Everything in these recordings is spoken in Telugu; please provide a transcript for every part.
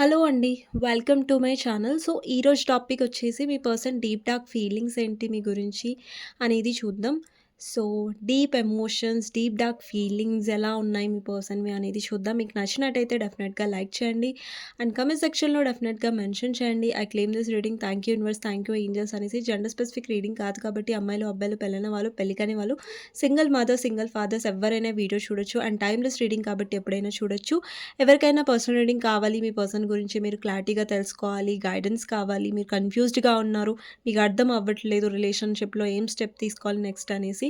హలో అండి. Welcome to my channel. So, ఈరోజు టాపిక్ వచ్చేసి మీ పర్సన్ డీప్ డార్క్ ఫీలింగ్స్ ఏంటి మీ గురించి అనేది చూద్దాం. So, deep emotions, deep dark feelings ఎలా ఉన్నాయి మీ పర్సన్‌వి అనేది చూద్దాం. మీకు నచ్చినట్టయితే డెఫినెట్‌గా లైక్ చేయండి. అండ్ కామెంట్ సెక్షన్‌లో డెఫినెట్‌గా మెన్షన్ చేయండి. I claim this reading. Thank you universe, thank you angels అనేసి. జెండర్ స్పెసిఫిక్ రీడింగ్ కాదు కాబట్టి అమ్మాయిలు, అబ్బాయిలు, పెళ్ళైన వాళ్ళు, పెళ్లి కాని వాళ్ళు, సింగిల్ మదర్, సింగిల్ ఫాదర్స్ ఎవ్వరైనా వీడియో చూడొచ్చు. అండ్ టైమ్‌లెస్ రీడింగ్ కాబట్టి ఎప్పుడైనా చూడొచ్చు. ఎవరికైనా పర్సనల్ రీడింగ్ కావాలి, మీ పర్సన్ గురించి మీరు క్లారిటీగా తెలుసుకోవాలి, గైడెన్స్ కావాలి, మీరు కన్‌ఫ్యూజ్డ్‌గా ఉన్నారు, మీకు అర్థం అవ్వట్లేదు రిలేషన్‌షిప్‌లో ఏం స్టెప్ తీసుకోవాలి నెక్స్ట్ అనేసి.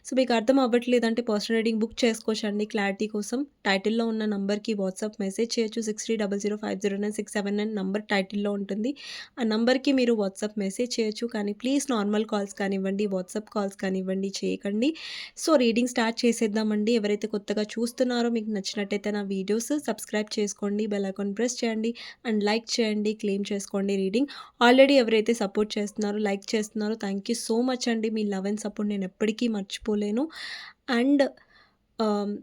సో, మీకు అర్థం అవ్వట్లేదంటే పర్సనల్ రీడింగ్ బుక్ చేసుకోవచ్చండి క్లారిటీ కోసం. టైటిల్‌లో ఉన్న నంబర్‌కి వాట్సాప్ మెసేజ్ చేయొచ్చు. 6300509679 నంబర్ టైటిల్‌లో ఉంటుంది. ఆ నంబర్‌కి మీరు వాట్సాప్ మెసేజ్ చేయొచ్చు. కానీ ప్లీజ్ నార్మల్ కాల్స్ కానివ్వండి, వాట్సాప్ కాల్స్ కానివ్వండి చేయకండి. సో, రీడింగ్ స్టార్ట్ చేసేద్దామండి. ఎవరైతే కొత్తగా చూస్తున్నారో మీకు నచ్చినట్టయితే నా వీడియోస్ సబ్స్క్రైబ్ చేసుకోండి, బెల్ ఐకాన్ ప్రెస్ చేయండి అండ్ లైక్ చేయండి, క్లెయిమ్ చేసుకోండి రీడింగ్. ఆల్రెడీ ఎవరైతే సపోర్ట్ చేస్తున్నారో, లైక్ చేస్తున్నారో థ్యాంక్ యూ సో మచ్ అండి. మీ లవ్ అండ్ సపోర్ట్ నేను ఎప్పటికీ మర్చిపోలేను. అండ్ ఆహ్,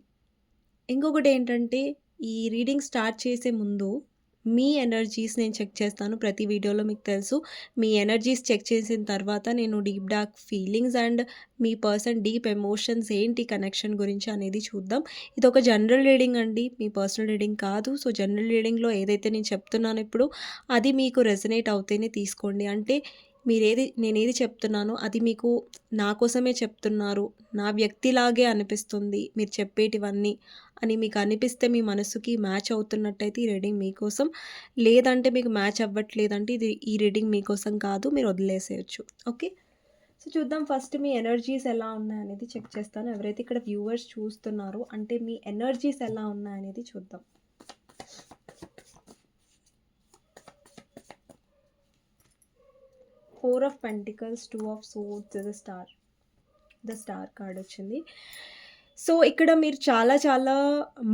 ఇంకొకటేంటంటే ఈ రీడింగ్ స్టార్ట్ చేసే ముందు మీ ఎనర్జీస్ నేను చెక్ చేస్తాను. ప్రతి వీడియోలో మీకు తెలుసు. మీ ఎనర్జీస్ చెక్ చేసిన తర్వాత నేను deep dark feelings and me person deep emotions ఏంటి కనెక్షన్ గురించి అనేది చూద్దాం. ఇదొక జనరల్ రీడింగ్ అండి. మీ పర్సనల్ రీడింగ్ కాదు. సో, జనరల్ రీడింగ్‌లో ఏదైతే నేను చెప్తున్నానో ఇప్పుడు అది మీకు రెజొనేట్ అవుతేనే తీసుకోండి. అంటే నేనేది చెప్తున్నానో అది మీకు నా కోసమే చెప్తున్నారు, నా వ్యక్తిలాగే అనిపిస్తుంది మీరు చెప్పేటివన్నీ అని మీకు అనిపిస్తే, మీ మనసుకి మ్యాచ్ అవుతున్నట్టయితే ఈ రీడింగ్ మీకోసం. లేదంటే మీకు మ్యాచ్ అవ్వట్లేదంటే ఈ రీడింగ్ మీకోసం కాదు, మీరు వదిలేసేయొచ్చు. ఓకే. సో, చూద్దాం ఫస్ట్ మీ ఎనర్జీస్ ఎలా ఉన్నాయనేది చెక్ చేస్తాను. ఎవరైతే ఇక్కడ వ్యూవర్స్ చూస్తున్నారో అంటే మీ ఎనర్జీస్ ఎలా ఉన్నాయనేది చూద్దాం. Four of pentacles, two of swords, the star card వచ్చింది. సో, ఇక్కడ మీరు చాలా చాలా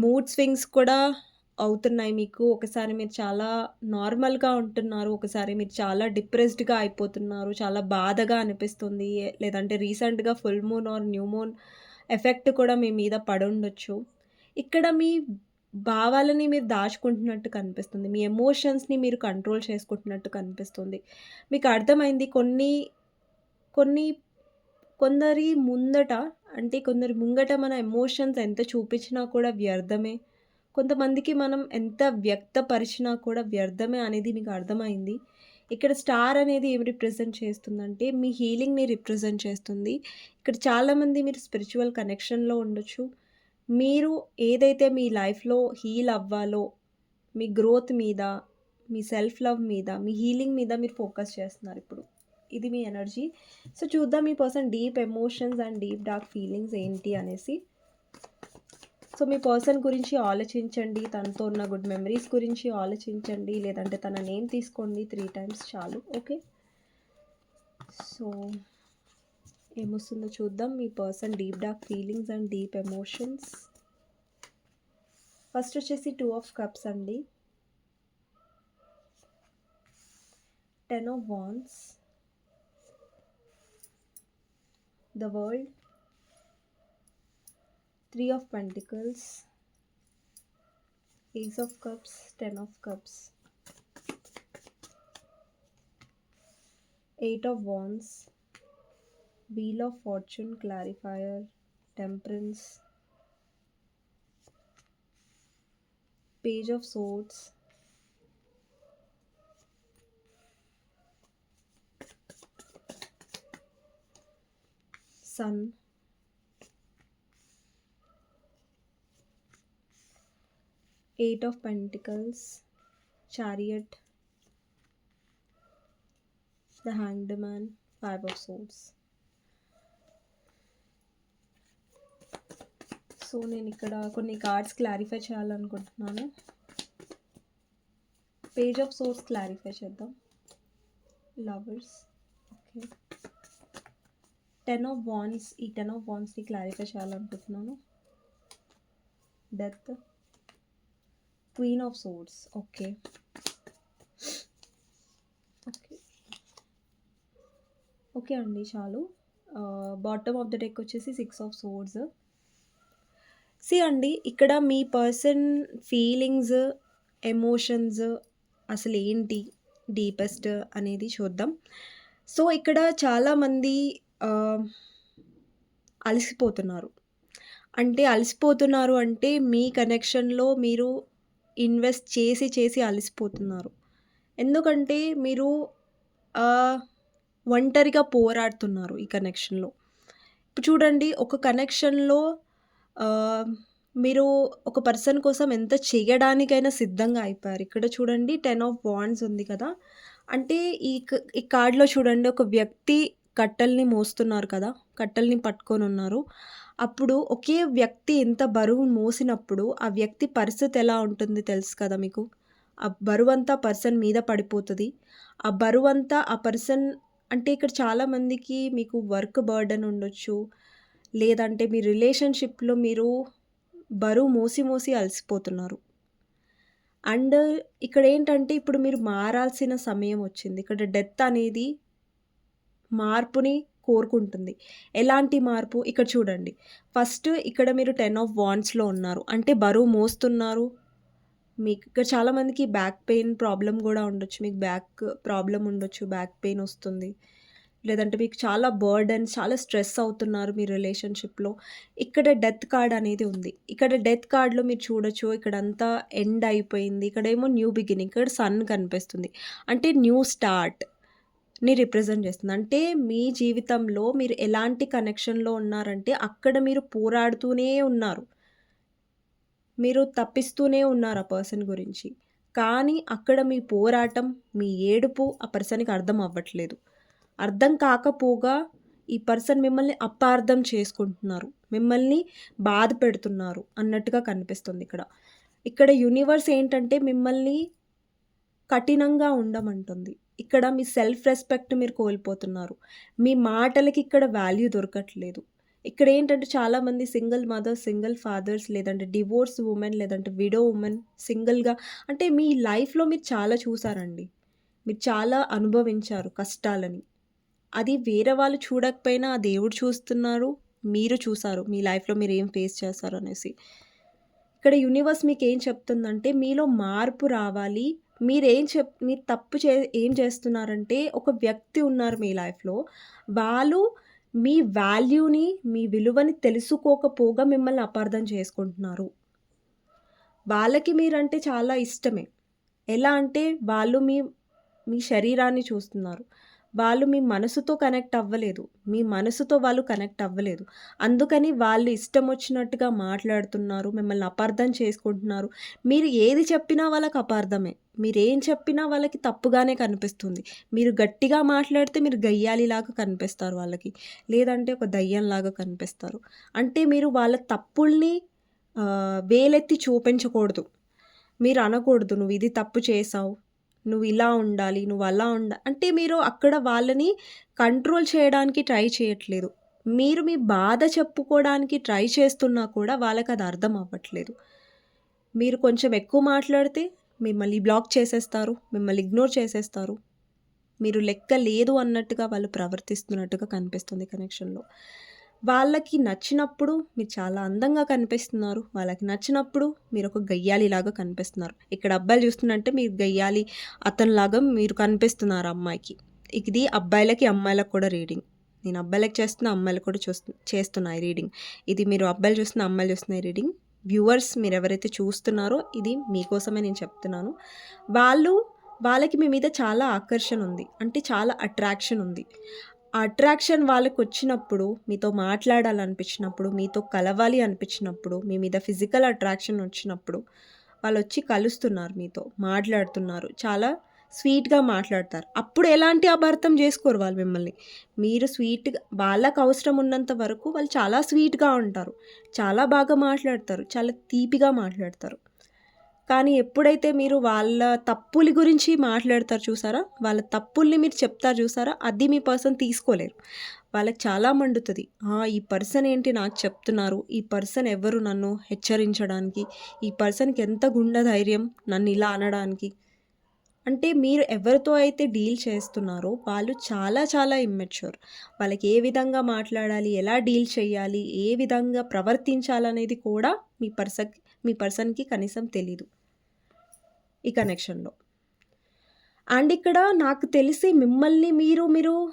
మూడ్ స్వింగ్స్ కూడా అవుతున్నాయి మీకు. ఒకసారి మీరు చాలా నార్మల్‌గా ఉంటున్నారు. ఒకసారి మీరు చాలా డిప్రెస్డ్‌గా అయిపోతున్నారు. చాలా బాధగా అనిపిస్తుంది. లేదంటే రీసెంట్‌గా full moon or new moon effect కూడా మీ మీద పడుండొచ్చు. ఇక్కడ మీ భావాలని మీరు దాచుకుంటున్నట్టు కనిపిస్తుంది. మీ ఎమోషన్స్‌ని మీరు కంట్రోల్ చేసుకుంటున్నట్టు కనిపిస్తుంది. మీకు అర్థమైంది కొన్ని కొందరి ముందట అంటే కొందరి ముంగట మన ఎమోషన్స్ ఎంత చూపించినా కూడా వ్యర్థమే. కొంతమందికి మనం ఎంత వ్యక్తపరిచినా కూడా వ్యర్థమే అనేది మీకు అర్థమైంది. ఇక్కడ స్టార్ అనేది ఏమి రిప్రజెంట్ చేస్తుందంటే మీ హీలింగ్‌ని రిప్రజెంట్ చేస్తుంది. ఇక్కడ చాలామంది మీరు స్పిరిచ్యువల్ కనెక్షన్‌లో ఉండొచ్చు. మీరు ఏదైతే మీ లైఫ్‌లో హీల్ అవ్వాలో, మీ గ్రోత్ మీద, మీ సెల్ఫ్ లవ్ మీద, మీ హీలింగ్ మీద మీరు ఫోకస్ చేస్తున్నారిప్పుడు. ఇది మీ ఎనర్జీ. సో, చూద్దాం మీ person deep emotions and deep dark feelings ఏంటి అనేసి. సో, మీ పర్సన్ గురించి ఆలోచించండి. తనతో ఉన్న గుడ్ మెమరీస్ గురించి ఆలోచించండి. లేదంటే తన నేమ్ తీసుకోండి 3 టైమ్స్ చాలు. ఓకే. సో, ఏమొస్తుందో చూద్దాం. మీ person deep dark feelings and deep emotions. First వచ్చేసి 2 ఆఫ్ కప్స్ అండి. 10 of wands. The World, 3 of Pentacles, Ace of Cups, 10 of Cups, 8 of Wands, Wheel of Fortune, Clarifier, Temperance, Page of Swords, Sun, Eight of Pentacles, Chariot, the Hanged Man, 5 of Swords. So, నేను ఇక్కడ కొన్ని కార్డ్స్ క్లారిఫై చేయాలనుకుంటున్నాను. పేజ్ ఆఫ్ సోర్స్ క్లారిఫై చేద్దాం. లవర్స్. ఓకే. 10 of wands. ఈ 10 ఆఫ్ వాండ్స్ని క్లారిఫై చేయాలనుకుంటున్నాను. Death. Queen of swords. Okay. Okay అండి, చాలు. బాటమ్ ఆఫ్ ద డెక్ వచ్చేసి 6 ఆఫ్ సోర్డ్స్. అండి, ఇక్కడ మీ పర్సన్ ఫీలింగ్స్, ఎమోషన్స్ అసలేంటి డీపెస్ట్ అనేది చూద్దాం. సో, ఇక్కడ చాలామంది ఆహ్, అలసిపోతున్నారు. అంటే మీ కనెక్షన్‌లో మీరు ఇన్వెస్ట్ చేసి అలసిపోతున్నారు. ఎందుకంటే మీరు ఆహ్, ఒంటరిగా పోరాడుతున్నారు ఈ కనెక్షన్‌లో. ఇప్పుడు చూడండి ఒక కనెక్షన్‌లో ఆహ్, మీరు ఒక పర్సన్ కోసం ఎంత చేయడానికైనా సిద్ధంగా అయిపోయారు. ఇక్కడ చూడండి 10 ఆఫ్ వాండ్స్ ఉంది కదా! అంటే ఈ కార్డ్‌లో చూడండి ఒక వ్యక్తి కట్టెల్ని మోస్తున్నారు కదా! కట్టెల్ని పట్టుకొనున్నారు. అప్పుడు ఒకే వ్యక్తి ఇంత బరువు మోసినప్పుడు ఆ వ్యక్తి పరిస్థితి ఎలా ఉంటుంది తెలుసు కదా మీకు? ఆ బరువంతా పర్సన్ మీద పడిపోతది. ఆ బరువంతా ఆ పర్సన్ అంటే ఇక్కడ చాలామందికి మీకు వర్క్ బర్డెన్ ఉండొచ్చు. లేదంటే మీ రిలేషన్‌షిప్‌లో మీరు బరువు మోసి అలసిపోతున్నారు. అండ్ ఇక్కడేంటంటే ఇప్పుడు మీరు మారాల్సిన సమయం వచ్చింది. ఇక్కడ డెత్ అనేది మార్పుని కోరుకుంటుంది. ఎలాంటి మార్పు? ఇక్కడ చూడండి. ఫస్ట్ ఇక్కడ మీరు 10 ఆఫ్ వాండ్స్‌లో ఉన్నారు. అంటే బరువు మోస్తున్నారు. మీకు ఇక్కడ చాలామందికి బ్యాక్ పెయిన్ ప్రాబ్లమ్ గూడా ఉండొచ్చు. మీకు బ్యాక్ ప్రాబ్లమ్ ఉండొచ్చు. బ్యాక్ పెయిన్ ఒస్తుంది. లేదంటే మీకు చాలా బర్డెన్, చాలా స్ట్రెస్ అవుతున్నారు మీ రిలేషన్‌షిప్‌లో. ఇక్కడ డెత్ కార్డ్ అనేది ఉంది. ఇక్కడ డెత్ కార్డ్‌లో మీరు చూడొచ్చు ఇక్కడంతా ఎండ్ అయిపోయింది. ఇక్కడేమో న్యూ బిగినింగ్. ఇక్కడ సన్ కనిపిస్తుంది. అంటే న్యూ స్టార్ట్‌ని రిప్రజెంట్ చేస్తుంది. అంటే మీ జీవితంలో మీరు ఎలాంటి కనెక్షన్‌లో ఉన్నారంటే అక్కడ మీరు పోరాడుతూనే ఉన్నారు. మీరు తప్పిస్తూనే ఉన్నారు ఆ పర్సన్ గురించి. కానీ అక్కడ మీ పోరాటం, మీ ఏడుపు ఆ పర్సన్‌కి అర్థం అవ్వట్లేదు. అర్థం కాకపోగా ఈ పర్సన్ మిమ్మల్ని అపార్థం చేసుకుంటున్నారు. మిమ్మల్ని బాధ పెడుతున్నారు అన్నట్టుగా కనిపిస్తుంది ఇక్కడ. ఇక్కడ యూనివర్స్ ఏంటంటే మిమ్మల్ని కఠినంగా ఉండమంటుంది. ఇక్కడ మీ సెల్ఫ్ రెస్పెక్ట్ మీరు కోల్పోతున్నారు. మీ మాటలకి ఇక్కడ వాల్యూ దొరకట్లేదు. ఇక్కడేంటంటే చాలామంది సింగిల్ మదర్స్, సింగిల్ ఫాదర్స్ లేదంటే డివోర్స్ వుమెన్ లేదంటే విడో వుమెన్ సింగిల్‌గా అంటే మీ లైఫ్‌లో మీరు చాలా చూసారండి. మీరు చాలా అనుభవించారు కష్టాలని. అది వేరే వాళ్ళు చూడకపోయినా ఆ దేవుడు చూస్తున్నారు. మీరు చూసారు. మీ లైఫ్‌లో మీరేం ఫేస్ చేశారు అనేసి. ఇక్కడ యూనివర్స్ మీకేం చెప్తుందంటే మీలో మార్పు రావాలి. మీరు తప్పు ఏం చేస్తున్నారంటే ఒక వ్యక్తి ఉన్నారు మీ లైఫ్‌లో. వాళ్ళు మీ వాల్యూని, మీ విలువని తెలుసుకోకపోగా మిమ్మల్ని అపార్థం చేసుకుంటున్నారు. వాళ్ళకి మీరంటే చాలా ఇష్టమే. ఎలా అంటే వాళ్ళు మీ శరీరాన్ని చూస్తున్నారు. వాళ్ళు మీ మనసుతో కనెక్ట్ అవ్వలేదు. మీ మనసుతో వాళ్ళు కనెక్ట్ అవ్వలేదు. అందుకని వాళ్ళు ఇష్టం వచ్చినట్టుగా మాట్లాడుతున్నారు. మిమ్మల్ని అపార్థం చేసుకుంటున్నారు. మీరు ఏది చెప్పినా వాళ్ళకి అపార్థమే. మీరేం చెప్పినా వాళ్ళకి తప్పుగానే కనిపిస్తుంది. మీరు గట్టిగా మాట్లాడితే మీరు గయ్యాళిలాగా కనిపిస్తారు వాళ్ళకి. లేదంటే ఒక దయ్యంలాగా కనిపిస్తారు. అంటే మీరు వాళ్ళ తప్పుల్ని వేలెత్తి చూపించకూడదు. మీరు అనకూడదు నువ్వు ఇది తప్పు చేశావు. నువ్వు ఇలా ఉండాలి. నువ్వు అలా అంటే మీరు అక్కడ వాళ్ళని కంట్రోల్ చేయడానికి ట్రై చేయట్లేదు. మీరు మీ బాధ చెప్పుకోవడానికి ట్రై చేస్తున్నా కూడా వాళ్ళకది అర్థం అవ్వట్లేదు. మీరు కొంచెం ఎక్కువ మాట్లాడితే మిమ్మల్ని బ్లాక్ చేసేస్తారు. మిమ్మల్ని ఇగ్నోర్ చేసేస్తారు. మీరు లెక్క లేదు అన్నట్టుగా వాళ్ళు ప్రవర్తిస్తున్నట్టుగా కనిపిస్తుంది కనెక్షన్‌లో. వాళ్ళకి నచ్చినప్పుడు మీరు చాలా అందంగా కనిపిస్తున్నారు. వాళ్ళకి నచ్చినప్పుడు మీరొక గయ్యాళిలాగా కనిపిస్తున్నారు. ఇక్కడ అబ్బాయిలు చూస్తున్నంటే మీరు గయ్యాళి అతనిలాగా మీరు కనిపిస్తున్నారు అమ్మాయికి. ఇది అబ్బాయిలకి, అమ్మాయిలకు కూడా రీడింగ్. నేను అబ్బాయిలకి చేస్తున్నా, అమ్మాయిలకు కూడా చేస్తున్నా ఈ రీడింగ్. ఇది మీరు అబ్బాయిలు చూస్తున్న, అమ్మాయిలు చూస్తున్న ఈ రీడింగ్. వ్యూవర్స్ మీరెవరైతే చూస్తున్నారో ఇది మీకోసమే నేను చెప్తున్నాను. వాళ్ళకి మీ మీద చాలా ఆకర్షణ ఉంది. అంటే చాలా అట్రాక్షన్ ఉంది. ఆ అట్రాక్షన్ వాళ్ళకొచ్చినప్పుడు, మీతో మాట్లాడాలనిపించినప్పుడు, మీతో కలవాలి అనిపించినప్పుడు, మీ మీద ఫిజికల్ అట్రాక్షన్ వచ్చినప్పుడు, వాళ్ళొచ్చి కలుస్తున్నారు మీతో, మాట్లాడుతున్నారు. చాలా స్వీట్‌గా మాట్లాడతారు. అప్పుడు ఎలాంటి అపార్థం చేసుకోరు వాళ్ళు మిమ్మల్ని. మీరు స్వీట్‌గా వాళ్ళకి అవసరం ఉన్నంత వరకు వాళ్ళు చాలా స్వీట్‌గా ఉంటారు. చాలా బాగా మాట్లాడతారు. చాలా తీపిగా మాట్లాడతారు. కానీ ఎప్పుడైతే మీరు వాళ్ళ తప్పుల గురించి మాట్లాడతారు చూసారా? వాళ్ళ తప్పుల్ని మీరు చెప్తారు చూసారా? అది మీ పర్సన్ తీసుకోలేరు. వాళ్ళకి చాలా మండుతది. ఈ పర్సన్ ఏంటి నాకు చెప్తున్నారు? ఈ పర్సన్ ఎవరు నన్ను హెచ్చరించడానికి? ఈ పర్సన్‌కి ఎంత గుండె ధైర్యం నన్ను ఇలా అనడానికి? అంటే మీరు ఎవరితో అయితే డీల్ చేస్తున్నారో వాళ్ళు చాలా చాలా ఇమ్మెచ్యూర్. వాళ్ళకి ఏ విధంగా మాట్లాడాలి? ఎలా డీల్ చేయాలి? ఏ విధంగా ప్రవర్తించాలనేది కూడా మీ పర్సన్‌కి కనీసం తెలీదు. ఈ కనెక్షన్‌లో. అండ్ ఇక్కడ నాకు తెలిసి మిమ్మల్ని మీరు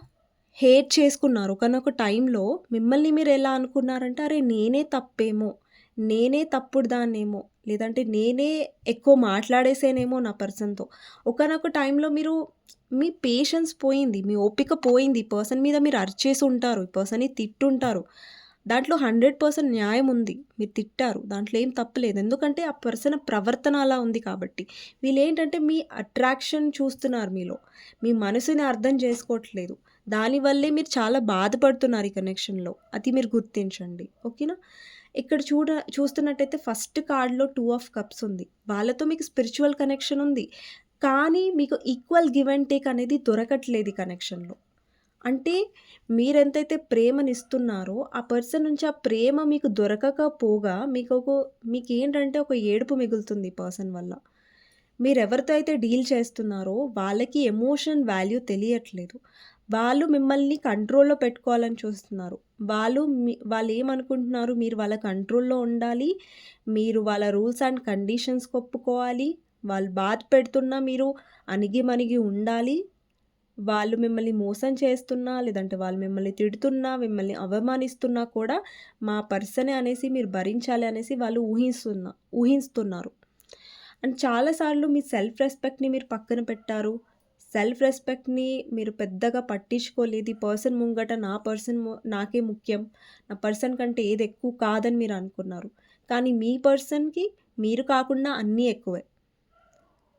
హేట్ చేసుకున్నారు. ఒకానొక టైంలో మిమ్మల్ని మీరు ఎలా అనుకున్నారంటే, అరే! నేనే తప్పేమో, నేనే తప్పుడు దాన్నేమో, లేదంటే నేనే ఎక్కువ మాట్లాడేసానేమో నా పర్సన్‌తో. ఒకానొక టైంలో మీరు మీ పేషెన్స్ పోయింది. మీ ఓపిక పోయింది. ఈ పర్సన్ మీద మీరు అరిచేసి ఉంటారు. ఈ పర్సన్‌ని తిట్టుంటారు. దాంట్లో 100% న్యాయం ఉంది. మీరు తిట్టారు. దాంట్లో ఏం తప్పు లేదు. ఎందుకంటే ఆ పర్సన్ ప్రవర్తన అలా ఉంది కాబట్టి. వీళ్ళేంటంటే మీ అట్రాక్షన్ చూస్తున్నారు మీలో. మీ మనసుని అర్థం చేసుకోవట్లేదు. దానివల్లే మీరు చాలా బాధపడుతున్నారు ఈ కనెక్షన్‌లో. అది మీరు గుర్తించండి. ఓకేనా? ఇక్కడ చూస్తున్నట్టయితే ఫస్ట్ కార్డ్‌లో 2 ఆఫ్ కప్స్ ఉంది. వాళ్ళతో మీకు స్పిరిచ్యువల్ కనెక్షన్ ఉంది. కానీ మీకు ఈక్వల్ గివ్ అండ్ టేక్ అనేది దొరకట్లేదు ఈ కనెక్షన్‌లో. అంటే మీరెంతైతే ప్రేమనిస్తున్నారో, ఆ పర్సన్ నుంచి ఆ ప్రేమ మీకు దొరకకపోగా మీకేంటంటే ఒక ఏడుపు మిగులుతుంది ఈ పర్సన్ వల్ల. మీరెవరితో అయితే డీల్ చేస్తున్నారో వాళ్ళకి ఎమోషన్ వాల్యూ తెలియట్లేదు. వాళ్ళు మిమ్మల్ని కంట్రోల్‌లో పెట్టుకోవాలని చూస్తున్నారు. వాళ్ళేమనుకుంటున్నారు, మీరు వాళ్ళ కంట్రోల్‌లో ఉండాలి. మీరు వాళ్ళ రూల్స్ అండ్ కండిషన్స్‌కి ఒప్పుకోవాలి. వాళ్ళు బాధ పెడుతున్నా మీరు అణిగిమణిగి ఉండాలి. వాళ్ళు మిమ్మల్ని మోసం చేస్తున్నా, లేదంటే వాళ్ళు మిమ్మల్ని తిడుతున్నా, మిమ్మల్ని అవమానిస్తున్నా కూడా మా పర్సనే అనేసి మీరు భరించాలి అనేసి వాళ్ళు ఊహిస్తున్నారు. అండ్ చాలా సార్లు మీ సెల్ఫ్ రెస్పెక్ట్‌ని మీరు పక్కన పెట్టారు. సెల్ఫ్ రెస్పెక్ట్‌ని మీరు పెద్దగా పట్టించుకోలేదు. ఈ పర్సన్ ముంగట నా పర్సన్ నాకే ముఖ్యం. నా పర్సన్ కంటే ఏది ఎక్కువ కాదని మీరు అనుకున్నారు. కానీ మీ పర్సన్‌కి మీరు కాకుండా అన్నీ ఎక్కువే.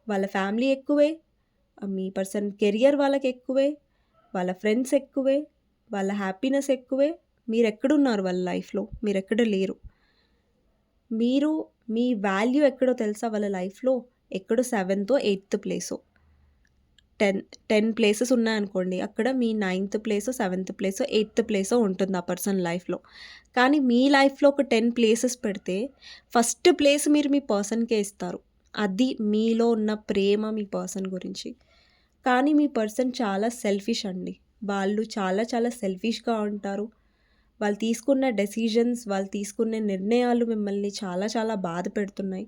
వాళ్ళ ఫ్యామిలీ ఎక్కువే. మీ పర్సన్ కెరియర్ వాళ్ళకెక్కువే. వాళ్ళ ఫ్రెండ్స్ ఎక్కువే. వాళ్ళ హ్యాపీనెస్ ఎక్కువే. మీరెక్కడున్నారు వాళ్ళ లైఫ్‌లో? మీరెక్కడ లేరు. మీరు మీ వాల్యూ ఎక్కడో తెలుసా వాళ్ళ లైఫ్‌లో? ఎక్కడో 7థో, 8థ్ ప్లేసో. 10 ప్లేసెస్ ఉన్నాయనుకోండి. అక్కడ మీ 9థ్ ప్లేసో, 7థ్ ప్లేసో, 8థ్ ప్లేసో ఉంటుంది ఆ పర్సన్ లైఫ్‌లో. కానీ మీ లైఫ్‌లో ఒక 10 ప్లేసెస్ పెడితే ఫస్ట్ ప్లేస్ మీరు మీ పర్సన్‌కే ఇస్తారు. అది మీలో ఉన్న ప్రేమ మీ పర్సన్ గురించి. కానీ మీ పర్సన్ చాలా సెల్ఫిష్ అండి. వాళ్ళు చాలా చాలా సెల్ఫిష్‌గా ఉంటారు. వాళ్ళు తీసుకున్న డెసిషన్స్, వాళ్ళు తీసుకునే నిర్ణయాలు మిమ్మల్ని చాలా చాలా బాధ పెడుతున్నాయి.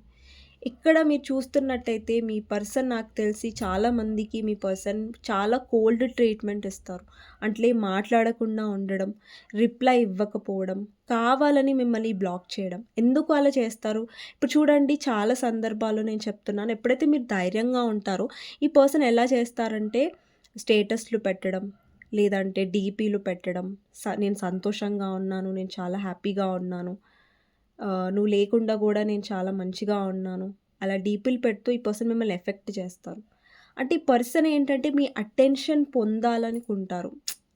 ఇక్కడ మీరు చూస్తున్నట్టయితే మీ పర్సన్ నాకు తెలిసి చాలామందికి మీ పర్సన్ చాలా కోల్డ్ ట్రీట్మెంట్ ఇస్తారు. అంటే మాట్లాడకుండా ఉండడం, రిప్లై ఇవ్వకపోవడం, కావాలని మిమ్మల్ని బ్లాక్ చేయడం. ఎందుకు అలా చేస్తారు? ఇప్పుడు చూడండి చాలా సందర్భాల్లో నేను చెప్తున్నాను. ఎప్పుడైతే మీరు ధైర్యంగా ఉంటారో ఈ పర్సన్ ఎలా చేస్తారంటే స్టేటస్‌లు పెట్టడం, లేదంటే డీపీలు పెట్టడం, నేను సంతోషంగా ఉన్నాను, నేను చాలా హ్యాపీగా ఉన్నాను. నువ్వు లేకుండా గూడా నేను చాలా మంచిగా ఉన్నాను. అలా డీపీలు పెడుతూ ఈ పర్సన్ మిమ్మల్ని ఎఫెక్ట్ చేస్తారు. అంటే ఈ పర్సన్ ఏంటంటే మీ అటెన్షన్ పొందాలనుకుంటారు.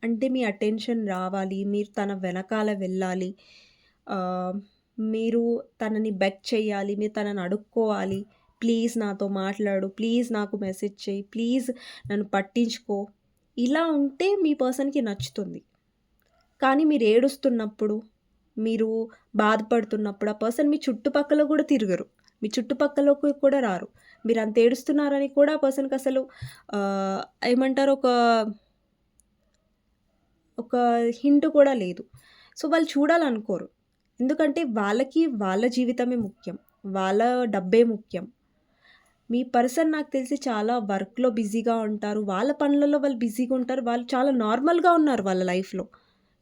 అంటే మీ అటెన్షన్ రావాలి. మీరు తన వెనకాల వెళ్ళాలి. ఆహ్, మీరు తనని బెగ్ చేయాలి. మీరు తనని అడుక్కోవాలి. ప్లీజ్ నాతో మాట్లాడు. ప్లీజ్ నాకు మెసేజ్ చెయ్యి. ప్లీజ్ నన్ను పట్టించుకో. ఇలా ఉంటే మీ పర్సన్‌కి నచ్చుతుంది. కానీ మీరు ఏడుస్తున్నప్పుడు, మీరు బాధపడుతున్నప్పుడు, ఆ పర్సన్ మీ చుట్టుపక్కల గూడా తిరగరు. మీ చుట్టుపక్కలోకి కూడా రారు. మీరంత ఏడుస్తున్నారని కూడా ఆ పర్సన్‌కసలు ఆహ్, ఏమంటారు ఒక హింట్ కూడా లేదు. సో, వాళ్ళు చూడాలనుకోరు. ఎందుకంటే వాళ్ళకి వాళ్ళ జీవితమే ముఖ్యం. వాళ్ళ డబ్బే ముఖ్యం. మీ పర్సన్ నాకు తెలిసి చాలా వర్క్‌లో బిజీగా ఉంటారు. వాళ్ళ పనులలో వాళ్ళు బిజీగా ఉంటారు. వాళ్ళు చాలా నార్మల్‌గా ఉన్నారు వాళ్ళ లైఫ్‌లో.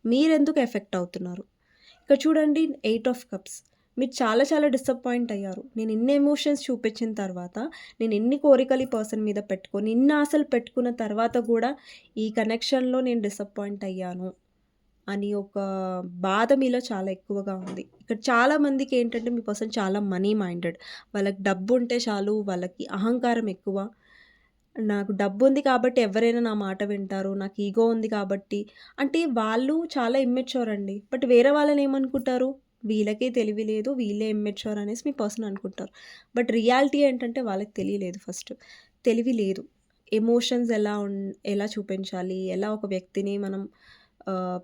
మీరెందుకు ఎఫెక్ట్ అవుతున్నారు? ఇక్కడ చూడండి 8 ఆఫ్ కప్స్. మీరు చాలా చాలా డిసప్పాయింట్ అయ్యారు. నేను ఇన్ని ఎమోషన్స్ చూపించిన తర్వాత, నేను ఎన్ని కోరికలు ఈ పర్సన్ మీద పెట్టుకొని, ఇన్ని ఆశలు పెట్టుకున్న తర్వాత గూడా ఈ కనెక్షన్‌లో నేను డిసప్పాయింట్ అయ్యాను అని ఒక బాధ మీలో చాలా ఎక్కువగా ఉంది. ఇక్కడ చాలా మందికేంటంటే మీ పర్సన్ చాలా మనీ మైండెడ్. వాళ్ళకి డబ్బుంటే చాలు, వాళ్ళకి అహంకారం ఎక్కువ. నాకు డబ్బుంది కాబట్టి ఎవరైనా నా మాట వింటారు. నాకు ఇగో ఉంది కాబట్టి అంటే వాళ్ళు చాలా ఇమ్మెచ్యూర్ అండి. బట్ వేరే వాళ్ళనేమనుకుంటారు? వీళ్ళకే తెలివి లేదు. వీళ్ళే ఇమ్మెచ్యూర్ అనేసి మీ పర్సన్ అనుకుంటారు. బట్ రియాలిటీ ఏంటంటే వాళ్ళకి తెలియలేదు ఫస్ట్. తెలివి లేదు. ఎమోషన్స్ ఎలా చూపించాలి? ఎలా ఒక వ్యక్తిని మనం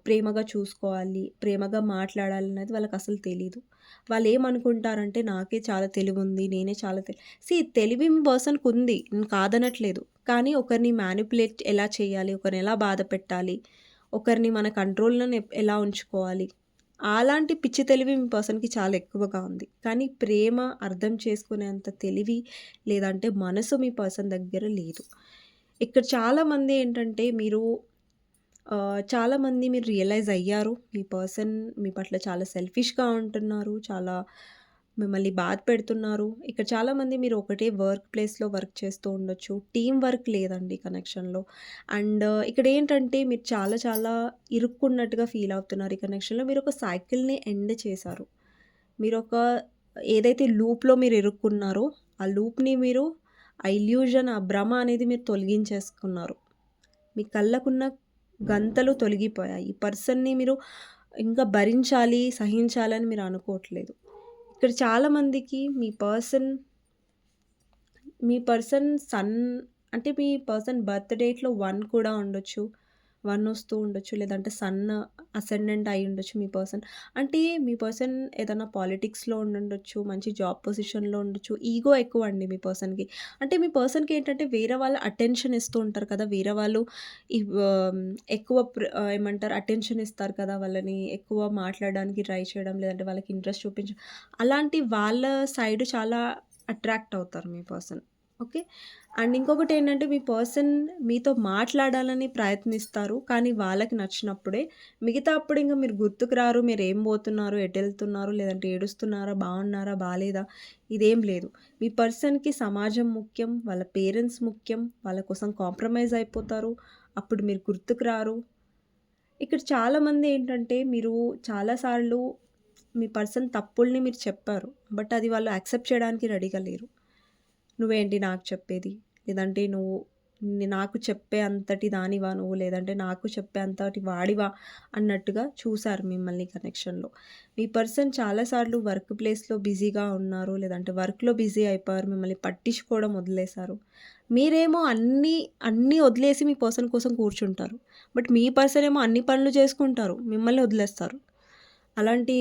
ప్రేమగా చూసుకోవాలి, ప్రేమగా మాట్లాడాలనేది వాళ్ళకసలు తెలీదు. వాళ్ళేమనుకుంటారంటే నాకే చాలా తెలివుంది. నేనే చాలా తెలివి మీ పర్సన్‌కుంది. నేను కాదనట్లేదు. కానీ ఒకరిని మ్యానిపులేట్ ఎలా చేయాలి? ఒకరిని ఎలా బాధపెట్టాలి? ఒకరిని మన కంట్రోల్‌లోనే ఎలా ఉంచుకోవాలి? అలాంటి పిచ్చి తెలివి మీ పర్సన్‌కి చాలా ఎక్కువగా ఉంది. కానీ ప్రేమ అర్థం చేసుకునేంత తెలివి లేదంటే మనసు మీ పర్సన్ దగ్గర లేదు. ఇక్కడ చాలామంది ఏంటంటే చాలామంది మీరు రియలైజ్ అయ్యారు. మీ పర్సన్ మీ పట్ల చాలా సెల్ఫిష్‌గా ఉంటున్నారు. చాలా మిమ్మల్ని బాధ పెడుతున్నారు. ఇక్కడ చాలామంది మీరు ఒకటే వర్క్ ప్లేస్‌లో వర్క్ చేస్తూ ఉండొచ్చు. టీమ్ వర్క్ లేదండి కనెక్షన్‌లో. అండ్ ఇక్కడేంటంటే మీరు చాలా చాలా ఇరుక్కున్నట్టుగా ఫీల్ అవుతున్నారు ఈ కనెక్షన్‌లో. మీరొక సైకిల్‌ని ఎండ్ చేశారు. మీరొక ఏదైతే లూప్‌లో మీరు ఇరుక్కున్నారో, ఆ లూప్‌ని మీరు ఆ ఇల్యూజన్, ఆ భ్రమ అనేది మీరు తొలగించేసుకున్నారు. మీ కళ్ళకున్న గంతలు తొలగిపోయాయి. ఈ పర్సన్‌ని మీరు ఇంకా భరించాలి, సహించాలని మీరు అనుకోవట్లేదు. ఇక్కడ చాలామందికి మీ పర్సన్ అంటే మీ పర్సన్ బర్త్ డేట్‌లో 1 కూడా ఉండొచ్చు. 1 వస్తూ ఉండొచ్చు. లేదంటే సన్ అసెండెంట్ అయ్యి ఉండొచ్చు మీ పర్సన్. అంటే మీ పర్సన్ ఏదైనా పాలిటిక్స్‌లో ఉండుండొచ్చు. మంచి జాబ్ పొజిషన్‌లో ఉండొచ్చు. ఈగో ఎక్కువండి మీ పర్సన్‌కి. అంటే మీ పర్సన్‌కి ఏంటంటే వేరే వాళ్ళు అటెన్షన్ ఇస్తూ ఉంటారు కదా! వేరే వాళ్ళు ఇవ్ ఎక్కువ ఏమంటారు అటెన్షన్ ఇస్తారు కదా! వాళ్ళని ఎక్కువ మాట్లాడడానికి ట్రై చేయడం, లేదంటే వాళ్ళకి ఇంట్రెస్ట్ చూపించడం. అలాంటి వాళ్ళ సైడ్ చాలా అట్రాక్ట్ అవుతారు మీ పర్సన్. ఓకే. అండ్ ఇంకొకటేంటంటే మీ పర్సన్ మీతో మాట్లాడాలని ప్రయత్నిస్తారు. కానీ వాళ్ళకి నచ్చినప్పుడే. మిగతా అప్పుడు ఇంక మీరు గుర్తుకు రారు. మీరేం బోతున్నారు, ఎటెళ్తున్నారు, లేదంటే ఏడుస్తున్నారా, బావున్నారా, బాలేదా ఇదేం లేదు. మీ పర్సన్‌కి సమాజం ముఖ్యం. వాళ్ళ పేరెంట్స్ ముఖ్యం. వాళ్ళ కోసం కాంప్రమైజ్ అయిపోతారు. అప్పుడు మీరు గుర్తుకు రారు. ఇక్కడ చాలామంది ఏంటంటే మీరు చాలా సార్లు మీ పర్సన్ తప్పుల్ని మీరు చెప్పారు. బట్ అది వాళ్ళు యాక్సెప్ట్ చేయడానికి రెడీగా లేరు. నువ్వేంటి నాకు చెప్పేది? లేదంటే నాకు చెప్పే అంతటి దానివా నువ్వు? లేదంటే నాకు చెప్పే అంతటి వాడివా? అన్నట్టుగా చూసారు మిమ్మల్ని కనెక్షన్‌లో. మీ పర్సన్ చాలా సార్లు వర్క్ ప్లేస్‌లో బిజీగా ఉన్నారు. లేదంటే వర్క్‌లో బిజీ అయిపోయారు. మిమ్మల్ని పట్టించుకోవడం వదిలేశారు. మీరేమో అన్నీ వదిలేసి మీ పర్సన్ కోసం కూర్చుంటారు. బట్ మీ పర్సన్ ఏమో అన్ని పనులు చేసుకుంటారు. మిమ్మల్ని వదిలేస్తారు. అలాంటి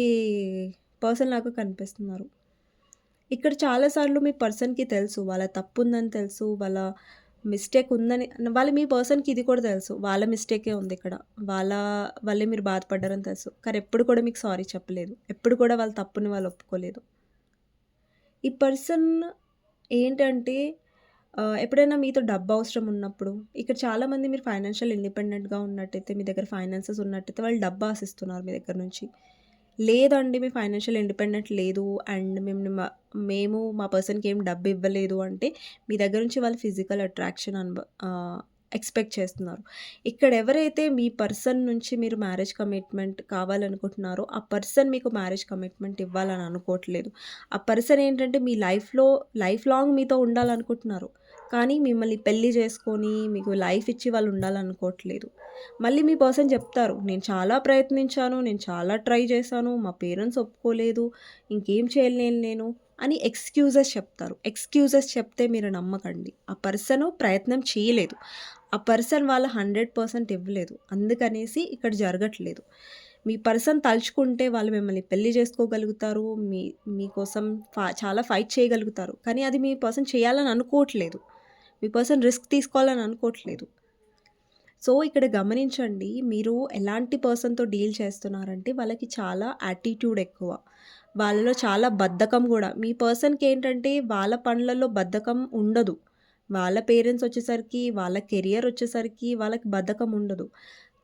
పర్సన్ లాగా కనిపిస్తున్నారు. ఇక్కడ చాలా సార్లు మీ పర్సన్‌కి తెలుసు. వాళ్ళ తప్పుందని తెలుసు. వాళ్ళ మిస్టేక్ ఉందని మీ పర్సన్‌కి ఇది కూడా తెలుసు. వాళ్ళ మిస్టేకే ఉందిక్కడ. వాళ్ళ వల్లే మీరు బాధపడ్డారని తెలుసు. కానీ ఎప్పుడు కూడా మీకు సారీ చెప్పలేదు. ఎప్పుడు కూడా వాళ్ళ తప్పుని వాళ్ళు ఒప్పుకోలేదు. ఈ పర్సన్ ఏంటంటే ఎప్పుడైనా మీతో డబ్బు అవసరం ఉన్నప్పుడు ఇక్కడ చాలామంది మీరు ఫైనాన్షియల్ ఇండిపెండెంట్‌గా ఉన్నట్టయితే, మీ దగ్గర ఫైనాన్సెస్ ఉన్నట్టయితే వాళ్ళు డబ్బు ఆశిస్తున్నారు మీ దగ్గర నుంచి. లేదండి మేము ఫైనాన్షియల్ ఇండిపెండెంట్ లేదు అండ్ మేము మా పర్సన్‌కి ఏం డబ్బు ఇవ్వలేదు అంటే, మీ దగ్గర నుంచి వాళ్ళు ఫిజికల్ అట్రాక్షన్ ఎక్స్‌పెక్ట్ చేస్తున్నారు. ఇక్కడ ఎవరైతే మీ పర్సన్ నుంచి మీరు మ్యారేజ్ కమిట్మెంట్ కావాలనుకుంటున్నారో, ఆ పర్సన్ మీకు మ్యారేజ్ కమిట్మెంట్ ఇవ్వాలని అనుకోవట్లేదు. ఆ పర్సన్ ఏంటంటే మీ లైఫ్ లాంగ్ మీతో ఉండాలనుకుంటున్నారు. కానీ మిమ్మల్ని పెళ్లి చేసుకొని, మీకు లైఫ్ ఇచ్చి వాళ్ళు ఉండాలనుకోవట్లేదు. మళ్ళీ మీ పర్సన్ చెప్తారు, "నేను చాలా ప్రయత్నించాను. నేను చాలా ట్రై చేశాను. మా పేరెంట్స్ ఒప్పుకోలేదు. ఇంకేం చేయలేను నేను" అని ఎక్స్‌క్యూజెస్ చెప్తారు. ఎక్స్‌క్యూజెస్ చెప్తే మీరు నమ్మకండి. ఆ పర్సను ప్రయత్నం చేయలేదు. ఆ పర్సన్ వాళ్ళ 100% ఇవ్వలేదు. అందుకనేసి ఇక్కడ జరగట్లేదు. మీ పర్సన్ తలుచుకుంటే వాళ్ళు మిమ్మల్ని పెళ్లి చేసుకోగలుగుతారు. మీకోసం చాలా ఫైట్ చేయగలుగుతారు. కానీ అది మీ పర్సన్ చేయాలని అనుకోవట్లేదు. మీ పర్సన్ రిస్క్ తీసుకోవాలని అనుకోవట్లేదు. సో, ఇక్కడ గమనించండి. మీరు ఎలాంటి పర్సన్‌తో డీల్ చేస్తున్నారంటే, వాళ్ళకి చాలా యాటిట్యూడ్ ఎక్కువ. వాళ్ళలో చాలా బద్ధకం గూడా. మీ పర్సన్‌కేంటంటే, వాళ్ళ పనులలో బద్ధకం ఉండదు. వాళ్ళ పేరెంట్స్ వచ్చేసరికి, వాళ్ళ కెరియర్ వచ్చేసరికి వాళ్ళకి బద్ధకం ఉండదు.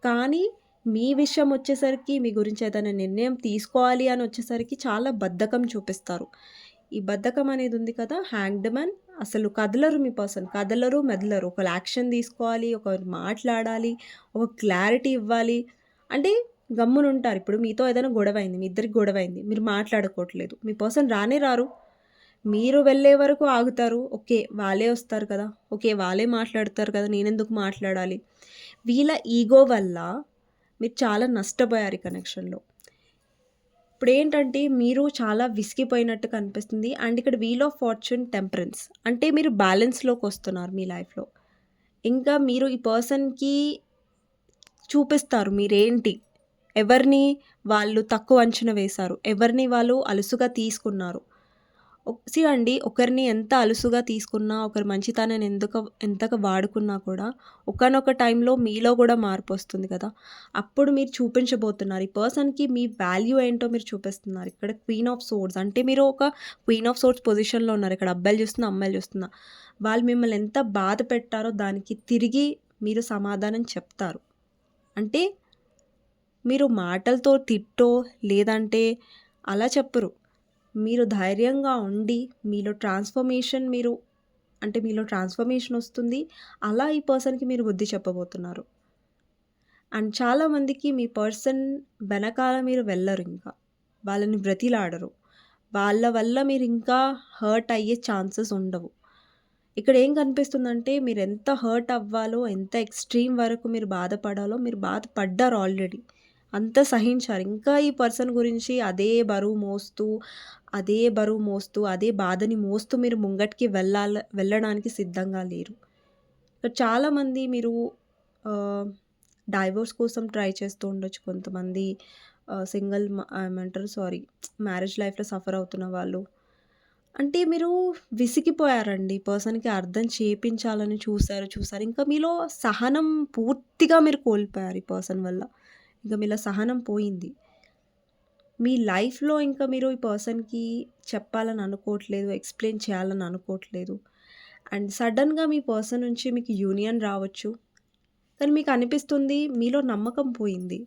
కానీ, మీ విషయం వచ్చేసరికి, మీ గురించి ఏదైనా నిర్ణయం తీసుకోవాలి అని వచ్చేసరికి చాలా బద్ధకం చూపిస్తారు. ఈ బద్ధకం అనేది ఉంది కదా! హ్యాంగ్డ్ మ్యాన్ అసలు కదలరు మీ పర్సన్. కదలరు, మెదలరు. ఒకళ్ళు యాక్షన్ తీసుకోవాలి, ఒకరు మాట్లాడాలి, ఒక క్లారిటీ ఇవ్వాలి. అంటే గమ్మునుంటారు. ఇప్పుడు మీతో ఏదైనా గొడవైంది. మీ ఇద్దరికి గొడవైంది. మీరు మాట్లాడుకోవట్లేదు. మీ పర్సన్ రానే రారు. మీరు వెళ్ళే వరకు ఆగుతారు. ఓకే. వాళ్ళే వస్తారు కదా! ఓకే. వాళ్ళే మాట్లాడతారు కదా! నేనెందుకు మాట్లాడాలి? వీళ్ళ ఈగో వల్ల మీరు చాలా నష్టపోయారు ఈ కనెక్షన్‌లో. ఇప్పుడేంటంటే మీరు చాలా విసిగిపోయినట్టు కనిపిస్తుంది. అండ్ ఇక్కడ వీల్ ఆఫ్ ఫార్చ్యూన్ టెంపరెన్స్. అంటే మీరు బ్యాలెన్స్‌లోకొస్తున్నారు మీ లైఫ్‌లో. ఇంకా మీరు ఈ పర్సన్‌కి చూపిస్తారు మీరేంటి. ఎవరిని వాళ్ళు తక్కువ అంచనా వేశారు. ఎవరిని వాళ్ళు అలుసుగా తీసుకున్నారు. అండి ఒకరిని ఎంత అలుసుగా తీసుకున్నా, ఒకరి మంచితనాన్ని ఎంతగా వాడుకున్నా కూడా ఒకానొక టైంలో మీలో కూడా మార్పొస్తుంది కదా! అప్పుడు మీరు చూపించబోతున్నారు. ఈ పర్సన్‌కి మీ వాల్యూ ఏంటో మీరు చూపిస్తున్నారు. ఇక్కడ క్వీన్ ఆఫ్ సోర్డ్స్ అంటే మీరు ఒక క్వీన్ ఆఫ్ సోర్డ్స్ పొజిషన్‌లో ఉన్నారు. ఇక్కడ అబ్బాయిలు చూస్తున్నా, అమ్మాయిలు చూస్తున్నా. వాళ్ళు మిమ్మల్ని ఎంత బాధ పెట్టారో దానికి తిరిగి మీరు సమాధానం చెప్తారు. అంటే మీరు మాటలతో తిట్టో లేదంటే అలా చెప్పరు. మీరు ధైర్యంగా ఉండి మీలో ట్రాన్స్‌ఫర్మేషన్ వస్తుంది. అలా ఈ పర్సన్‌కి మీరు బుద్ధి చెప్పబోతున్నారు. అండ్ చాలామందికి మీ పర్సన్ వెనకాల మీరు వెళ్లరింకా. వాళ్ళని బ్రతిలాడరు. వాళ్ళ వల్ల మీరింకా హర్ట్ అయ్యే ఛాన్సెస్ ఉండవు. ఇక్కడ ఏం కనిపిస్తుందంటే మీరెంత హర్ట్ అవ్వాలో, ఎంత ఎక్స్‌ట్రీమ్ వరకు మీరు బాధపడాలో మీరు బాధపడ్డారు ఆల్రెడీ. అంతా సహించారు. ఇంకా ఈ పర్సన్ గురించి అదే బరువు మోస్తూ, అదే బాధని మోస్తూ మీరు ముంగటికి వెళ్ళడానికి సిద్ధంగా లేరు. ఇక్కడ చాలామంది మీరు ఆహ్, డైవోర్స్ కోసం ట్రై చేస్తూ ఉండొచ్చు. కొంతమంది మ్యారేజ్ లైఫ్‌లో సఫర్ అవుతున్న వాళ్ళు. అంటే మీరు విసిగిపోయారండి. పర్సన్‌కి అర్థం చేపించాలని చూసారు. ఇంకా మీలో సహనం పూర్తిగా మీరు కోల్పోయారు ఈ పర్సన్ వల్ల. ఇంక మీలో సహనం పోయింది. మీ లైఫ్‌లో ఇంకా మీరు ఈ పర్సన్‌కి చెప్పాలని అనుకోవట్లేదు. ఎక్స్‌ప్లెయిన్ చేయాలని అనుకోవట్లేదు. అండ్ సడెన్‌గా మీ పర్సన్ నుంచి మీకు యూనియన్ రావచ్చు. కానీ మీకు అనిపిస్తుంది మీలో నమ్మకం పోయింది.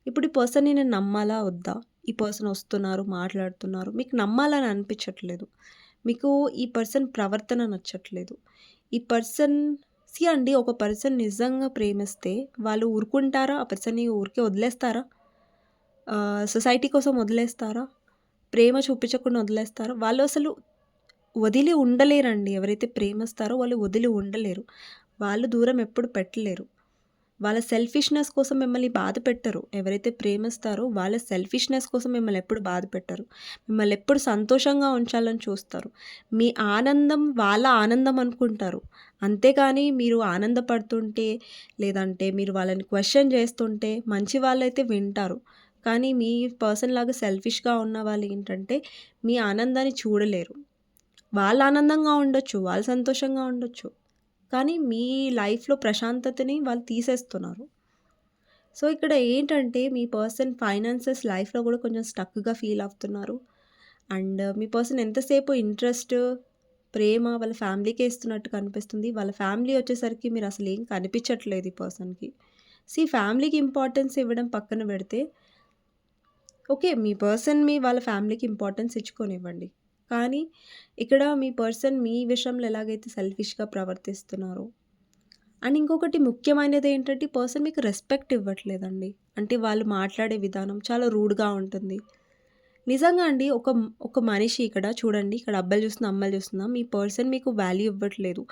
ఇప్పుడు ఈ పర్సన్‌ని నేను నమ్మాలా? వద్దా? ఈ పర్సన్ వస్తున్నారు, మాట్లాడుతున్నారు. మీకు నమ్మాలని అనిపించట్లేదు. మీకు ఈ పర్సన్ ప్రవర్తన నచ్చట్లేదు. ఈ పర్సన్ అండి, ఒక పర్సన్ నిజంగా ప్రేమిస్తే వాళ్ళు ఊరుకుంటారా? ఆ పర్సన్‌ని ఊరికే వదిలేస్తారా? సొసైటీ కోసం వదిలేస్తారా? ప్రేమ చూపించకుండా వదిలేస్తారా? వాళ్ళు అసలు వదిలి ఉండలేరండి. ఎవరైతే ప్రేమిస్తారో వాళ్ళు వదిలి ఉండలేరు. వాళ్ళు దూరం ఎప్పుడు పెట్టలేరు. వాళ్ళ సెల్ఫిష్‌నెస్ కోసం మిమ్మల్ని బాధ పెట్టరు. ఎవరైతే ప్రేమిస్తారో వాళ్ళ సెల్ఫిష్‌నెస్ కోసం మిమ్మల్ని ఎప్పుడు బాధ పెట్టరు. మిమ్మల్ని ఎప్పుడు సంతోషంగా ఉంచాలని చూస్తారు. మీ ఆనందం వాళ్ళ ఆనందం అనుకుంటారు. అంతేగాని మీరు ఆనందపడుతుంటే, లేదంటే మీరు వాళ్ళని క్వెషన్ చేస్తుంటే మంచి వాళ్ళైతే వింటారు. కానీ మీ పర్సన్ లాగా సెల్ఫిష్‌గా ఉన్న వాళ్ళేంటంటే మీ ఆనందాన్ని చూడలేరు. వాళ్ళు ఆనందంగా ఉండొచ్చు. వాళ్ళు సంతోషంగా ఉండొచ్చు. కానీ మీ లైఫ్‌లో ప్రశాంతతని వాళ్ళు తీసేస్తున్నారు. సో, ఇక్కడ ఏంటంటే మీ పర్సన్ ఫైనాన్సెస్ లైఫ్‌లో కూడా కొంచెం స్టక్‌గా ఫీల్ అవుతున్నారు. అండ్ మీ పర్సన్ ఎంతసేపు ఇంట్రెస్ట్, ప్రేమ వాళ్ళ ఫ్యామిలీకే ఇస్తున్నట్టు కనిపిస్తుంది. వాళ్ళ ఫ్యామిలీ వచ్చేసరికి మీరు అసలు ఏం కనిపించట్లేదు ఈ పర్సన్‌కి. ఫ్యామిలీకి ఇంపార్టెన్స్ ఇవ్వడం పక్కన పెడితే, ఓకే, మీ పర్సన్ వాళ్ళ ఫ్యామిలీకి ఇంపార్టెన్స్ ఇచ్చుకోనివ్వండి. కానీ ఇక్కడ మీ పర్సన్ మీ విషయంలో ఎలాగైతే సెల్ఫిష్‌గా ప్రవర్తిస్తున్నారో, అండ్ ఇంకొకటి ముఖ్యమైనది ఏంటంటే ఈ పర్సన్ మీకు రెస్పెక్ట్ ఇవ్వట్లేదండి. అంటే వాళ్ళు మాట్లాడే విధానం చాలా రూడ్‌గా ఉంటుంది. నిజంగా అండి, ఒక మనిషి ఇక్కడ చూడండి, ఇక్కడ అబ్బాయిలు చూస్తున్నా, అమ్మాయిలు చూస్తున్నా, మీ పర్సన్ మీకు వాల్యూ ఇవ్వట్లేదు.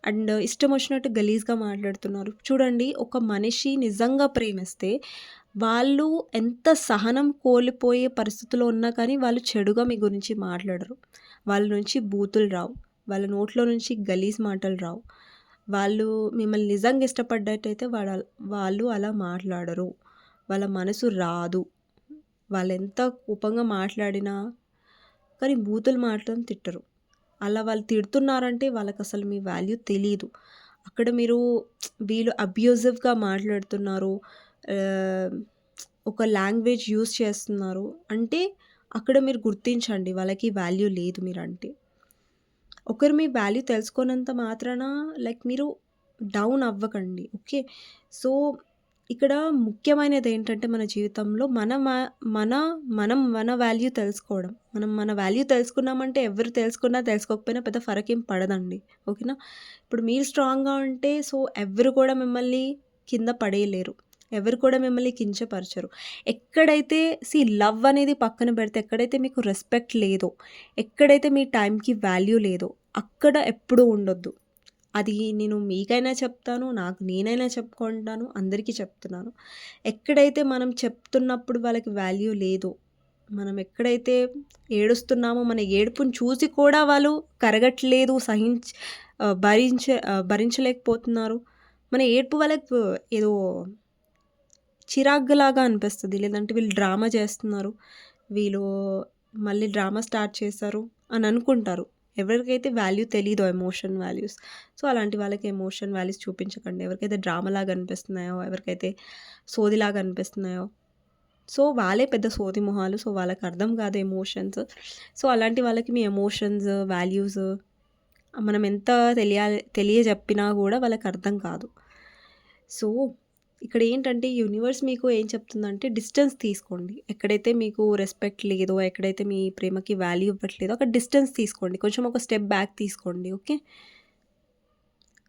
అండ్ ఇష్టం వచ్చినట్టు గలీజ్‌గా మాట్లాడుతున్నారు. చూడండి, ఒక మనిషి నిజంగా ప్రేమిస్తే వాళ్ళు ఎంత సహనం కోల్పోయే పరిస్థితిలో ఉన్నా కానీ వాళ్ళు చెడుగా మీ గురించి మాట్లాడరు. వాళ్ళ నుంచి బూతులు రావు. వాళ్ళ నోట్లో నుంచి గలీజ్ మాటలు రావు. వాళ్ళు మిమ్మల్ని నిజంగా ఇష్టపడ్డట్టయితే వాళ్ళు అలా మాట్లాడరు. వాళ్ళ మనసు రాదు. వాళ్ళెంత కోపంగా మాట్లాడినా కానీ బూతులు మాత్రం తిట్టరు. అలా వాళ్ళు తిడుతున్నారంటే వాళ్ళకసలు మీ వాల్యూ తెలీదు. అక్కడ వీళ్ళు అబ్యూజివ్‌గా మాట్లాడుతున్నారు. ఆహ్, ఒక లాంగ్వేజ్ యూజ్ చేస్తున్నారు. అంటే అక్కడ మీరు గుర్తించండి వాళ్ళకి వాల్యూ లేదు మీరంటే. ఒకరు మీ వాల్యూ తెలుసుకోనంత మాత్రాన మీరు డౌన్ అవ్వకండి. ఓకే. సో, ఇక్కడ ముఖ్యమైనదేంటంటే మన జీవితంలో మన మ మన మనం మన వాల్యూ తెలుసుకోవడం. మనం మన వాల్యూ తెలుసుకున్నామంటే ఎవరు తెలుసుకున్నా, తెలుసుకోకపోయినా పెద్ద ఫరకేం పడదండి. ఓకేనా? ఇప్పుడు మీరు స్ట్రాంగ్‌గా ఉంటే ఎవ్వరు కూడా మిమ్మల్ని కింద పడేయలేరు. ఎవరు కూడా మిమ్మల్ని కించపరచరు. ఎక్కడైతే లవ్ అనేది పక్కన పెడితే, ఎక్కడైతే మీకు రెస్పెక్ట్ లేదో, ఎక్కడైతే మీ టైంకి వాల్యూ లేదో, అక్కడ ఎప్పుడూ ఉండొద్దు. అది నేను మీకైనా చెప్తాను, నాకు నేనైనా చెప్పుకుంటాను, అందరికీ చెప్తున్నాను. ఎక్కడైతే మనం చెప్తున్నప్పుడు వాళ్ళకి వాల్యూ లేదో, మనం ఎక్కడైతే ఏడుస్తున్నామో, మన ఏడుపుని చూసి కూడా వాళ్ళు కరగట్లేదు, భరించలేకపోతున్నారు. మన ఏడుపు వాళ్ళకి ఏదో చిరాకులాగా అనిపిస్తది. లేదంటే వీళ్ళు డ్రామా చేస్తున్నారు. వీళ్ళు మళ్ళీ డ్రామా స్టార్ట్ చేశారు అని అనుకుంటారు. ఎవరికైతే వాల్యూ తెలీదో ఎమోషన్ వాల్యూస్. అలాంటి వాళ్ళకి ఎమోషన్ వాల్యూస్ చూపించకండి. ఎవరికైతే డ్రామాలాగా అనిపిస్తున్నాయో, ఎవరికైతే సోదిలాగా అనిపిస్తున్నాయో, వాళ్ళే పెద్ద సోది మొహాలు. వాళ్ళకి అర్థం కాదు ఎమోషన్స్. అలాంటి వాళ్ళకి మీ ఎమోషన్స్, వాల్యూస్ మనం ఎంత తెలియజెప్పినా గూడా వాళ్ళకర్థం కాదు. సో, ఇక్కడేంటంటే యూనివర్స్ మీకు ఏం చెప్తుందంటే డిస్టెన్స్ తీసుకోండి. ఎక్కడైతే మీకు రెస్పెక్ట్ లేదో, ఎక్కడైతే మీ ప్రేమకి వాల్యూ ఇవ్వట్లేదో అక్కడ డిస్టెన్స్ తీసుకోండి. కొంచెం ఒక స్టెప్ బ్యాక్ తీసుకోండి. ఓకే.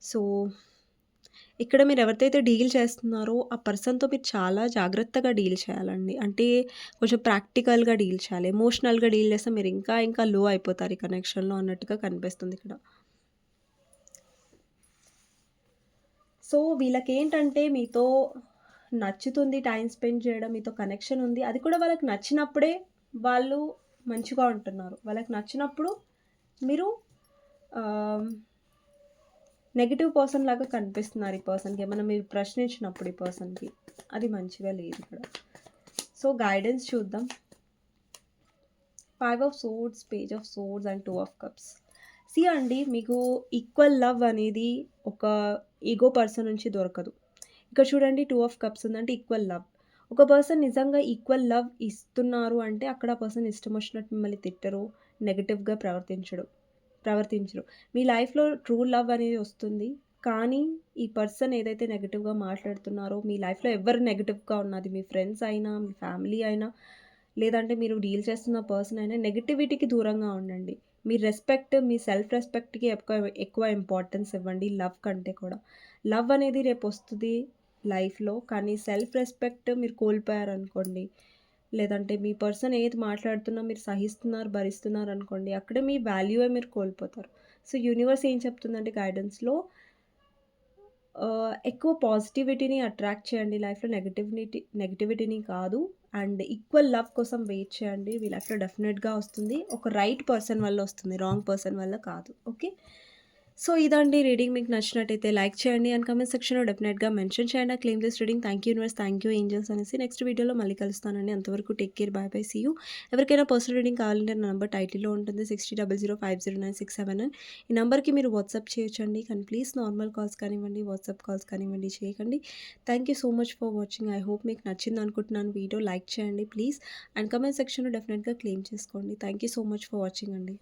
సో, ఇక్కడ మీరెవరితో డీల్ చేస్తున్నారో ఆ పర్సన్‌తో మీరు చాలా జాగ్రత్తగా డీల్ చేయాలండి. అంటే కొంచెం ప్రాక్టికల్‌గా డీల్ చేయాలి. ఎమోషనల్‌గా డీల్ చేస్తే మీరు ఇంకా ఇంకా లో అయిపోతారు ఈ కనెక్షన్‌లో అన్నట్టుగా కనిపిస్తుందిక్కడ. సో, వీళ్ళకేంటంటే మీతో నచ్చుతుంది టైమ్ స్పెండ్ చేయడం, మీతో కనెక్షన్ ఉంది. అది కూడా వాళ్ళకి నచ్చినప్పుడే వాళ్ళు మంచిగా ఉంటున్నారు. వాళ్ళకి నచ్చినప్పుడు మీరు ఆహ్, నెగెటివ్ పర్సన్ లాగా కనిపిస్తున్నారు ఈ పర్సన్‌కి. ఏమన్నా మీరు ప్రశ్నించినప్పుడు ఈ పర్సన్‌కి. అది మంచిగా లేదిక్కడ. సో, గైడెన్స్ చూద్దాం. 5 of swords, page of swords and 2 of cups. See అండి, మీకు ఈక్వల్ లవ్ అనేది ఒక ఈగో పర్సన్ నుంచి దొరకదు. ఇక్కడ చూడండి 2 ఆఫ్ కప్స్ ఉందంటే ఈక్వల్ లవ్. ఒక పర్సన్ నిజంగా ఈక్వల్ లవ్ ఇస్తున్నారు అంటే అక్కడ ఆ పర్సన్ ఇష్టమొచ్చినట్టు మిమ్మల్ని తిట్టరు, నెగెటివ్‌గా ప్రవర్తించరు. మీ లైఫ్‌లో ట్రూ లవ్ అనేది వస్తుంది. కానీ ఈ పర్సన్ ఏదైతే నెగెటివ్‌గా మాట్లాడుతున్నారో, మీ లైఫ్‌లో ఎవరు నెగెటివ్‌గా ఉన్నది మీ ఫ్రెండ్స్ అయినా, మీ ఫ్యామిలీ అయినా, లేదంటే మీరు డీల్ చేస్తున్న పర్సన్ అయినా నెగటివిటీకి దూరంగా ఉండండి. మీ రెస్పెక్ట్, మీ సెల్ఫ్ రెస్పెక్ట్‌కి ఎక్కువ ఇంపార్టెన్స్ ఇవ్వండి లవ్ కంటే కూడా. లవ్ అనేది రేపొస్తది లైఫ్‌లో. కానీ సెల్ఫ్ రెస్పెక్ట్ మీరు కోల్పోయారనుకోండి, లేదంటే మీ పర్సన్ ఏది మాట్లాడుతున్నా మీరు సహిస్తున్నారు, భరిస్తున్నారనుకోండి, అక్కడే మీ వాల్యూయే మీరు కోల్పోతారు. సో, యూనివర్స్ ఏం చెప్తుందంటే గైడెన్స్‌లో ఎక్కువ పాజిటివిటీని అట్రాక్ట్ చేయండి లైఫ్‌లో నెగటివిటీని కాదు. అండ్ ఈక్వల్ లవ్ కోసం వెయిట్ చేయండి. మీ లైఫ్‌లో డెఫినెట్‌గా వస్తుంది. ఒక రైట్ పర్సన్ వల్ల వస్తుంది. రాంగ్ పర్సన్ వల్ల కాదు. ఓకే. సో, ఇదండి రీడింగ్. మీకు నచ్చినట్టయితే లైక్ చేయండి అండ్ కామెంట్ సెక్షన్‌లో డెఫినెట్‌గా మెన్షన్ చేయండి. I claim this reading. Thank you universe, thank you angels అనేసి. నెక్స్ట్ వీడియోలో మళ్ళీ కలుస్తానండి. అంతవరకు take care. Bye bye. See you. ఎవరికైనా పర్సనల్ రీడింగ్ కావాలంటే నా నంబర్ టైటిల్‌లో ఉంటుంది. 6000509679. ఈ నంబర్‌కి మీరు వాట్సాప్ చేయొచ్చండి. కానీ ప్లీజ్ నార్మల్ కాల్స్ కానివ్వండి, వాట్సాప్ కాల్స్ కానివ్వండి చేయకండి. Thank you so much for watching. I hope మీకు నచ్చిందనుకుంటున్నాను వీడియో. లైక్ చేయండి ప్లీజ్. అండ్ కామెంట్ సెక్షన్‌లో డెఫినెట్‌గా క్లెయిమ్ చేసుకోండి. Thank you so much for watching అండి.